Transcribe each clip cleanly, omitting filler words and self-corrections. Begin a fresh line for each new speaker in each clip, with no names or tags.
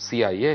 CIA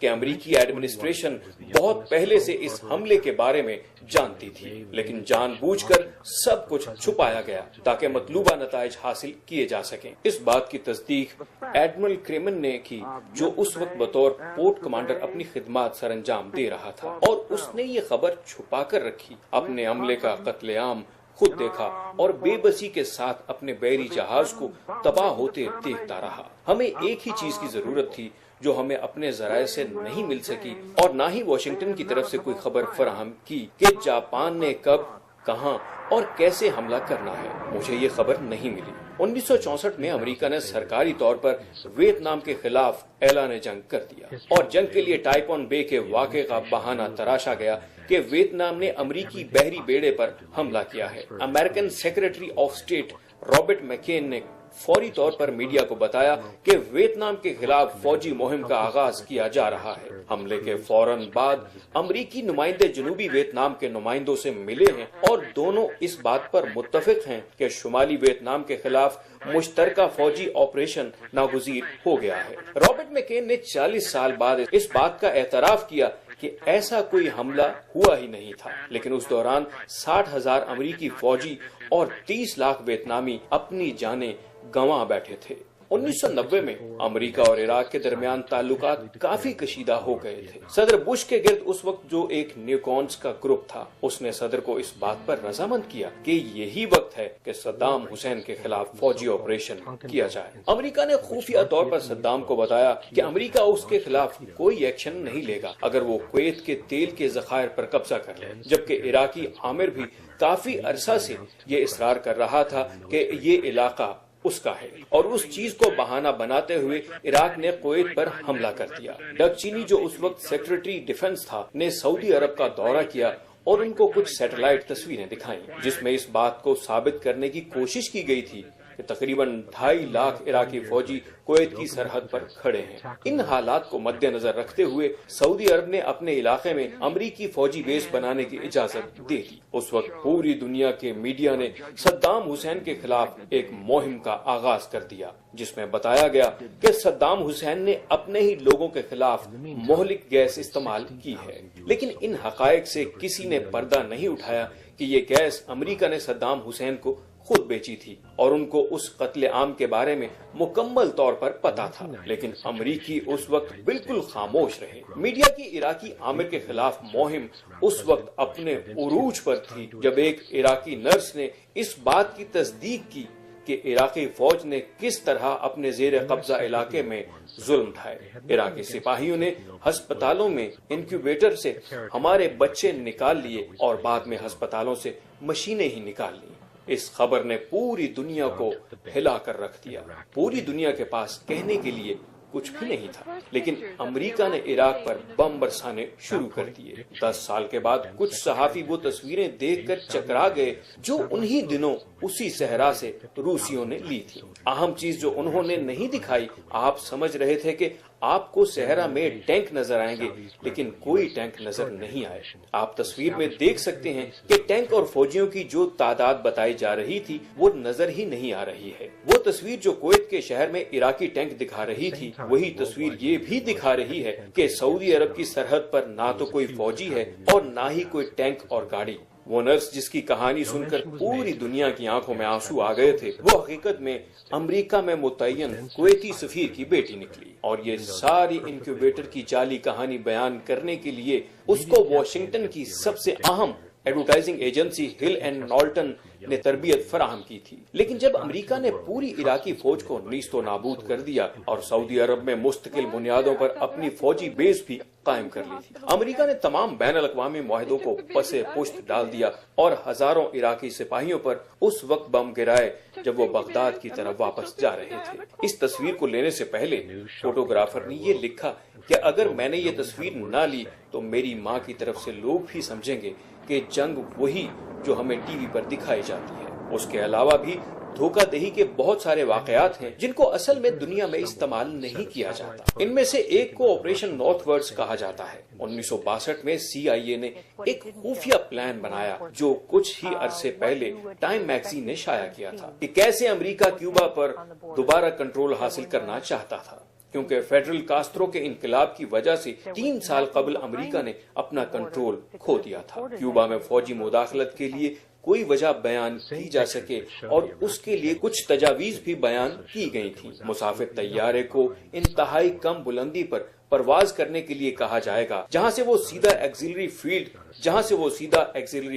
کہ امریکی administration بہت پہلے سے اس حملے کے بارے میں جانتی تھی، لیکن جان بوجھ کر سب کچھ چھپایا گیا تاکہ مطلوبہ نتائج حاصل کیے جا سکیں۔ اس بات کی تصدیق ایڈمرل کریمن نے کی، جو اس وقت بطور پورٹ کمانڈر اپنی خدمات سر انجام دے رہا تھا، اور اس نے یہ خبر چھپا کر رکھی، اپنے عملے کا قتل عام خود دیکھا اور بے بسی کے ساتھ اپنے بحری جہاز کو تباہ ہوتے دیکھتا رہا۔ ہمیں ایک ہی چیز کی ضرورت تھی جو ہمیں اپنے ذرائع سے نہیں مل سکی، اور نہ ہی واشنگٹن کی طرف سے کوئی خبر فراہم کی کہ جاپان نے کب، کہاں اور کیسے حملہ کرنا ہے۔ مجھے یہ خبر نہیں ملی۔ 1964 میں امریکہ نے سرکاری طور پر ویتنام کے خلاف اعلان جنگ کر دیا، اور جنگ کے لیے ٹائپون بے کے واقعے کا بہانہ تراشا گیا کہ ویتنام نے امریکی بحری بیڑے پر حملہ کیا ہے۔ American secretary of state Robert McKeen نے فوری طور پر میڈیا کو بتایا کہ ویتنام کے خلاف فوجی مہم کا آغاز کیا جا رہا ہے۔ حملے کے فوراً بعد امریکی نمائندے جنوبی ویتنام کے نمائندوں سے ملے ہیں، اور دونوں اس بات پر متفق ہیں کہ شمالی ویتنام کے خلاف مشترکہ فوجی آپریشن ناگزیر ہو گیا ہے۔ رابرٹ میکین نے 40 سال بعد اس بات کا اعتراف کیا کہ ایسا کوئی حملہ ہوا ہی نہیں تھا، لیکن اس دوران 60,000 امریکی فوجی اور 30 لاکھ ویتنامی اپنی جانیں گنوا بیٹھے تھے۔ 1990 میں امریکہ اور عراق کے درمیان تعلقات کافی کشیدہ ہو گئے تھے۔ صدر بش کے گرد اس وقت جو ایک نیوکونس کا گروپ تھا، اس نے صدر کو اس بات پر رضامند کیا کہ یہی وقت ہے کہ صدام حسین کے خلاف فوجی آپریشن کیا جائے۔ امریکہ نے خفیہ طور پر صدام کو بتایا کہ امریکہ اس کے خلاف کوئی ایکشن نہیں لے گا اگر وہ کویت کے تیل کے ذخائر پر قبضہ کر لے، جبکہ عراقی عامر بھی کافی عرصہ سے یہ اصرار کر رہا تھا کہ یہ علاقہ اس کا ہے، اور اس چیز کو بہانہ بناتے ہوئے عراق نے کویت پر حملہ کر دیا۔ ڈگ چینی، جو اس وقت سیکریٹری ڈیفنس تھا، نے سعودی عرب کا دورہ کیا اور ان کو کچھ سیٹلائٹ تصویریں دکھائیں جس میں اس بات کو ثابت کرنے کی کوشش کی گئی تھی کہ تقریباً 2.5 لاکھ عراقی فوجی کویت کی سرحد پر کھڑے ہیں۔ ان حالات کو مد نظر رکھتے ہوئے سعودی عرب نے اپنے علاقے میں امریکی فوجی بیس بنانے کی اجازت دے دی۔ اس وقت پوری دنیا کے میڈیا نے صدام حسین کے خلاف ایک مہم کا آغاز کر دیا، جس میں بتایا گیا کہ صدام حسین نے اپنے ہی لوگوں کے خلاف مہلک گیس استعمال کی ہے، لیکن ان حقائق سے کسی نے پردہ نہیں اٹھایا کہ یہ گیس امریکہ نے صدام حسین کو خود بیچی تھی، اور ان کو اس قتل عام کے بارے میں مکمل طور پر پتا تھا، لیکن امریکی اس وقت بالکل خاموش رہے۔ میڈیا کی عراقی عامر کے خلاف مہم اس وقت اپنے عروج پر تھی جب ایک عراقی نرس نے اس بات کی تصدیق کی کہ عراقی فوج نے کس طرح اپنے زیر قبضہ علاقے میں ظلم ڈھائے۔ عراقی سپاہیوں نے ہسپتالوں میں انکیوبیٹر سے ہمارے بچے نکال لیے اور بعد میں ہسپتالوں سے مشینیں ہی نکال لی۔ اس خبر نے پوری دنیا کو ہلا کر رکھ دیا۔ پوری دنیا کے پاس کہنے کے لیے کچھ بھی نہیں تھا، لیکن امریکہ نے عراق پر بم برسانے شروع کر دیے۔ 10 سال کے بعد کچھ صحافی وہ تصویریں دیکھ کر چکرا گئے جو انہی دنوں اسی صحرا سے روسیوں نے لی تھی۔ اہم چیز جو انہوں نے نہیں دکھائی، آپ سمجھ رہے تھے کہ آپ کو صحرا میں ٹینک نظر آئیں گے، لیکن کوئی ٹینک نظر نہیں آئے۔ آپ تصویر میں دیکھ سکتے ہیں کہ ٹینک اور فوجیوں کی جو تعداد بتائی جا رہی تھی وہ نظر ہی نہیں آ رہی ہے۔ وہ تصویر جو کویت کے شہر میں عراقی ٹینک دکھا رہی تھی، وہی تصویر یہ بھی دکھا رہی ہے کہ سعودی عرب کی سرحد پر نہ تو کوئی فوجی ہے اور نہ ہی کوئی ٹینک اور گاڑی۔ وہ نرس جس کی کہانی سن کر پوری دنیا کی آنکھوں میں آنسو آ گئے تھے، وہ حقیقت میں امریکہ میں متعین کویتی سفیر کی بیٹی نکلی، اور یہ ساری انکیوبیٹر کی جعلی کہانی بیان کرنے کے لیے اس کو واشنگٹن کی سب سے اہم ایڈورٹائزنگ ایجنسی ہل اینڈ نالٹن نے تربیت فراہم کی تھی۔ لیکن جب امریکہ نے پوری عراقی فوج کو نیست و نابود کر دیا اور سعودی عرب میں مستقل بنیادوں پر اپنی فوجی بیس بھی قائم کر لی تھی، امریکہ نے تمام بین الاقوامی معاہدوں کو پسے پشت ڈال دیا اور ہزاروں عراقی سپاہیوں پر اس وقت بم گرائے جب وہ بغداد کی طرف واپس جا رہے تھے۔ اس تصویر کو لینے سے پہلے فوٹوگرافر نے یہ لکھا کہ اگر میں نے یہ تصویر نہ لی تو میری ماں کی طرف سے لوگ بھی سمجھیں گے کہ جنگ وہی جو ہمیں ٹی وی پر دکھائی جاتی ہے۔ اس کے علاوہ بھی دھوکہ دہی کے بہت سارے واقعات ہیں جن کو اصل میں دنیا میں استعمال نہیں کیا جاتا۔ ان میں سے ایک کو آپریشن نارتھ ورڈز کہا جاتا ہے۔ 1962 میں CIA نے ایک خفیہ پلان بنایا جو کچھ ہی عرصے پہلے ٹائم میگزین نے شائع کیا تھا کہ کیسے امریکہ کیوبا پر دوبارہ کنٹرول حاصل کرنا چاہتا تھا، کیونکہ فیڈرل کاسترو کے انقلاب کی وجہ سے 3 سال قبل امریکہ نے اپنا کنٹرول کھو دیا تھا۔ کیوبا میں فوجی مداخلت کے لیے کوئی وجہ بیان کی جا سکے اور اس کے لیے کچھ تجاویز بھی بیان کی گئی تھی۔ مسافر طیارے کو انتہائی کم بلندی پر پرواز کرنے کے لیے کہا جائے گا، جہاں سے وہ سیدھا auxiliary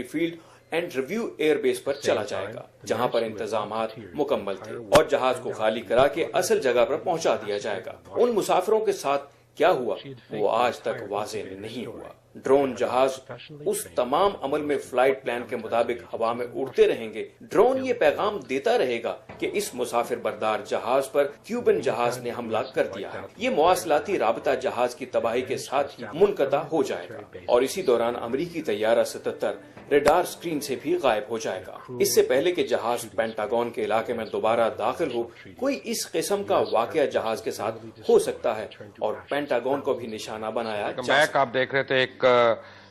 field and review air base پر چلا جائے گا، جہاں پر انتظامات مکمل تھے، اور جہاز کو خالی کرا کے اصل جگہ پر پہنچا دیا جائے گا۔ ان مسافروں کے ساتھ کیا ہوا وہ آج تک واضح نہیں ہوا۔ ڈرون جہاز اس تمام عمل میں فلائٹ پلان کے مطابق ہوا میں اڑتے رہیں گے۔ ڈرون یہ پیغام دیتا رہے گا کہ اس مسافر بردار جہاز پر کیوبن جہاز نے حملہ کر دیا ہے۔ یہ مواصلاتی رابطہ جہاز کی تباہی کے ساتھ ہی منقطع ہو جائے گا، اور اسی دوران امریکی طیارہ 77 ریڈار سکرین سے بھی غائب ہو جائے گا۔ اس سے پہلے کہ جہاز پینٹاگون کے علاقے میں دوبارہ داخل ہو، کوئی اس قسم کا واقعہ جہاز کے ساتھ ہو سکتا ہے اور پینٹاگون کو بھی نشانہ بنایا جا سکتا ہے۔
آپ دیکھ رہے تھے ایک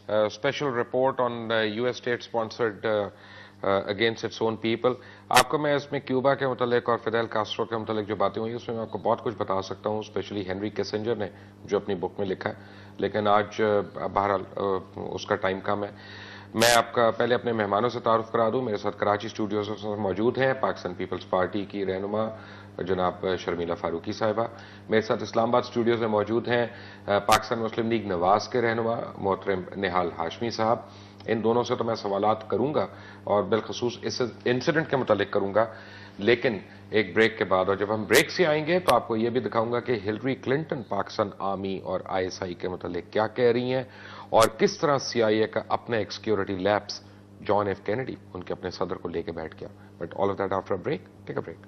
special report on U S state sponsored against its own people. آپ کو میں اس میں کیوبا کے متعلق اور فیڈل کاسٹرو کے متعلق جو باتیں ہوئی اس میں آپ کو بہت کچھ بتا سکتا ہوں، اسپیشلی ہینری کیسنجر نے جو اپنی بک میں لکھا ہے، لیکن آج بہرحال اس کا ٹائم کم ہے۔ میں آپ کا پہلے اپنے مہمانوں سے تعارف کرا دوں۔ میرے ساتھ کراچی اسٹوڈیوز میں موجود ہیں پاکستان پیپلز پارٹی کی رہنما جناب شرمیلا فاروقی صاحبہ۔ میرے ساتھ اسلام آباد اسٹوڈیوز میں موجود ہیں پاکستان مسلم لیگ نواز کے رہنما محترم نہال ہاشمی صاحب۔ ان دونوں سے تو میں سوالات کروں گا اور بالخصوص اس انسیڈنٹ کے متعلق کروں گا، لیکن ایک بریک کے بعد، اور جب ہم بریک سے آئیں گے تو آپ کو یہ بھی دکھاؤں گا کہ ہلری کلنٹن پاکستان آرمی اور ISI کے متعلق کیا کہہ رہی ہیں، اور کس طرح CIA کا اپنا ایک security lapse John F Kennedy ان کے اپنے صدر کو لے کے بیٹھ گیا۔ But all of that after break, take a break.